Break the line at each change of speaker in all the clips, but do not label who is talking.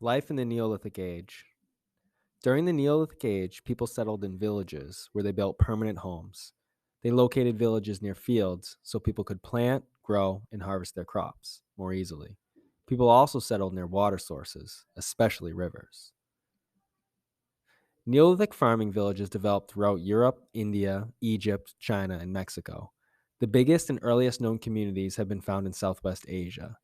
Life in the Neolithic Age. During the Neolithic Age, people settled in villages where they built permanent homes. They located villages near fields so people could plant, grow, and harvest their crops more easily. People also settled near water sources, especially rivers. Neolithic farming villages developed throughout Europe, India, Egypt, China, and Mexico. The biggest and earliest known communities have been found in Southwest Asia.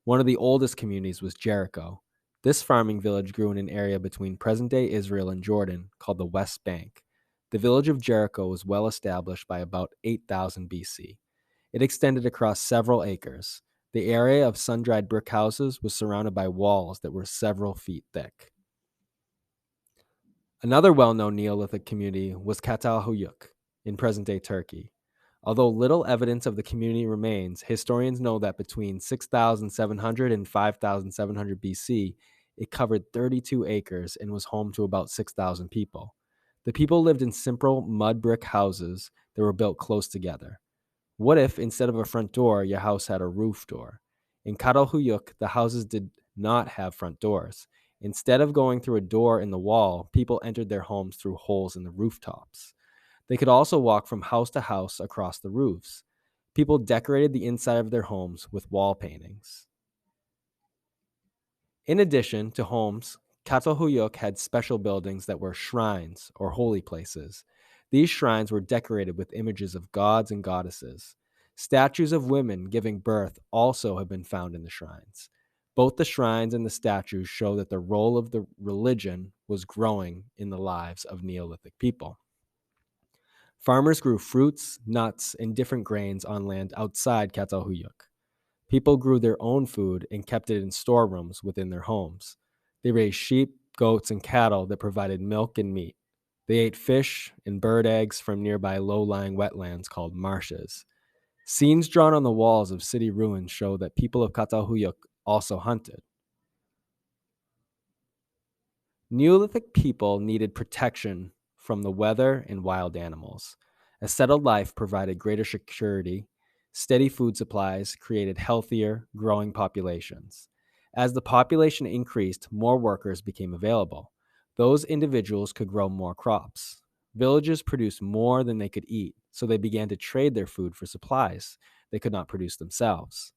One of the oldest communities was Jericho. This farming village grew in an area between present day Israel and Jordan called the West Bank. The village of Jericho was well established by about 8000 BC. It extended across several acres. The area of sun dried brick houses was surrounded by walls that were several feet thick. Another well known Neolithic community was Catalhoyuk in present day Turkey. Although little evidence of the community remains, historians know that between 6700 and 5700 BC, it covered 32 acres and was home to about 6,000 people. The people lived in simple mud brick houses that were built close together. What if, instead of a front door, your house had a roof door? In Catalhoyuk, the houses did not have front doors. Instead of going through a door in the wall, people entered their homes through holes in the rooftops. They could also walk from house to house across the roofs. People decorated the inside of their homes with wall paintings. In addition to homes, Catalhoyuk had special buildings that were shrines or holy places. These shrines were decorated with images of gods and goddesses. Statues of women giving birth also have been found in the shrines. Both the shrines and the statues show that the role of the religion was growing in the lives of Neolithic people. Farmers grew fruits, nuts, and different grains on land outside Catalhoyuk. People grew their own food and kept it in storerooms within their homes. They raised sheep, goats, and cattle that provided milk and meat. They ate fish and bird eggs from nearby low-lying wetlands called marshes. Scenes drawn on the walls of city ruins show that people of Catalhoyuk also hunted. Neolithic people needed protection from the weather and wild animals. A settled life provided greater security. Steady food supplies created healthier, growing populations. As the population increased, more workers became available. Those individuals could grow more crops. Villages produced more than they could eat, so they began to trade their food for supplies they could not produce themselves.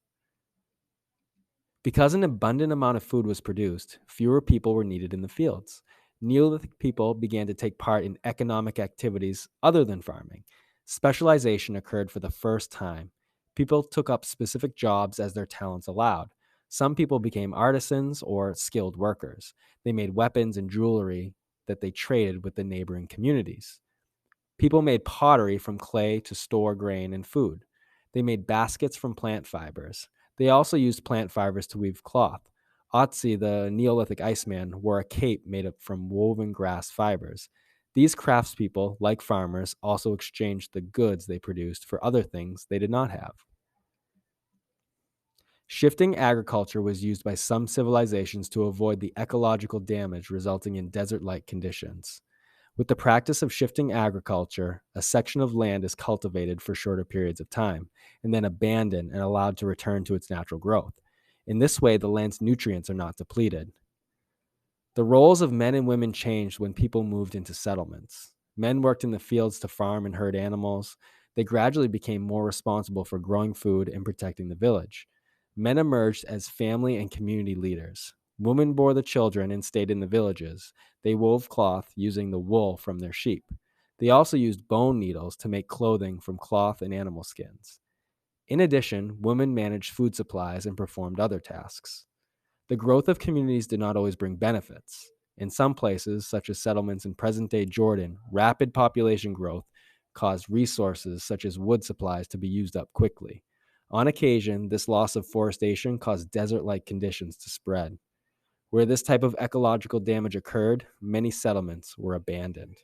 Because an abundant amount of food was produced, fewer people were needed in the fields. Neolithic people began to take part in economic activities other than farming. Specialization occurred for the first time. People took up specific jobs as their talents allowed. Some people became artisans or skilled workers. They made weapons and jewelry that they traded with the neighboring communities. People made pottery from clay to store grain and food. They made baskets from plant fibers. They also used plant fibers to weave cloth. Otzi, the Neolithic Iceman, wore a cape made up from woven grass fibers. These craftspeople, like farmers, also exchanged the goods they produced for other things they did not have. Shifting agriculture was used by some civilizations to avoid the ecological damage resulting in desert-like conditions. With the practice of shifting agriculture, a section of land is cultivated for shorter periods of time, and then abandoned and allowed to return to its natural growth. In this way, the land's nutrients are not depleted. The roles of men and women changed when people moved into settlements. Men worked in the fields to farm and herd animals. They gradually became more responsible for growing food and protecting the village. Men emerged as family and community leaders. Women bore the children and stayed in the villages. They wove cloth using the wool from their sheep. They also used bone needles to make clothing from cloth and animal skins. In addition, women managed food supplies and performed other tasks. The growth of communities did not always bring benefits. In some places, such as settlements in present-day Jordan, rapid population growth caused resources such as wood supplies to be used up quickly. On occasion, this loss of forestation caused desert-like conditions to spread. Where this type of ecological damage occurred, many settlements were abandoned.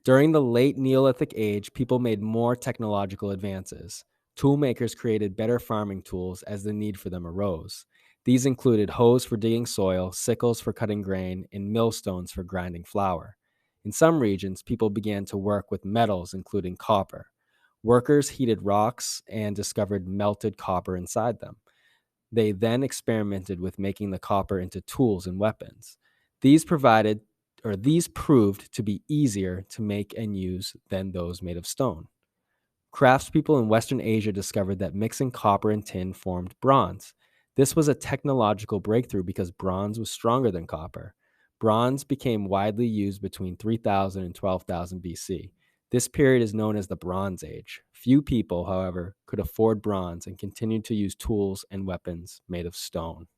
During the late Neolithic age, people made more technological advances. Toolmakers created better farming tools as the need for them arose. These included hoes for digging soil, sickles for cutting grain, and millstones for grinding flour. In some regions, people began to work with metals, including copper. Workers heated rocks and discovered melted copper inside them. They then experimented with making the copper into tools and weapons. These proved to be easier to make and use than those made of stone. Craftspeople in Western Asia discovered that mixing copper and tin formed bronze. This was a technological breakthrough because bronze was stronger than copper. Bronze became widely used between 3000 and 12,000 BC. This period is known as the Bronze Age. Few people, however, could afford bronze and continued to use tools and weapons made of stone.